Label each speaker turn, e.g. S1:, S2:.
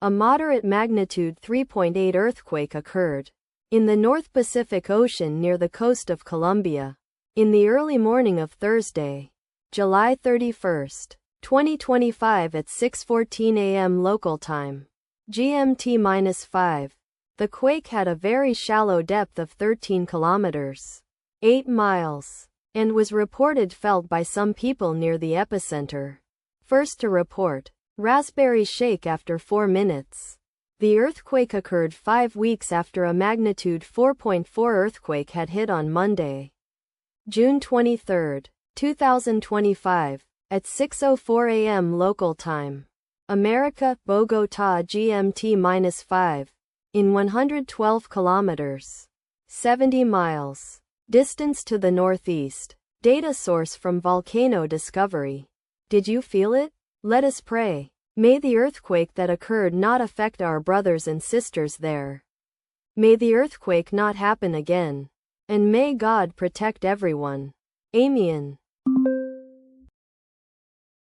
S1: A moderate magnitude 3.8 earthquake occurred in the North Pacific Ocean near the coast of Colombia in the early morning of Thursday, July 31, 2025 at 6:14 a.m. local time, GMT-5. The quake had a very shallow depth of 13 kilometers, 8 miles, and was reported felt by some people near the epicenter. First to report, Raspberry shake after 4 minutes. The earthquake occurred 5 weeks after a magnitude 4.4 earthquake had hit on Monday, June 23, 2025, at 6:04 a.m. local time. America, Bogotá GMT-5, in 112 kilometers, 70 miles, distance to the northeast. Data source from Volcano Discovery. Did you feel it? Let us pray. May the earthquake that occurred not affect our brothers and sisters there. May the earthquake not happen again. And may God protect everyone. Amen.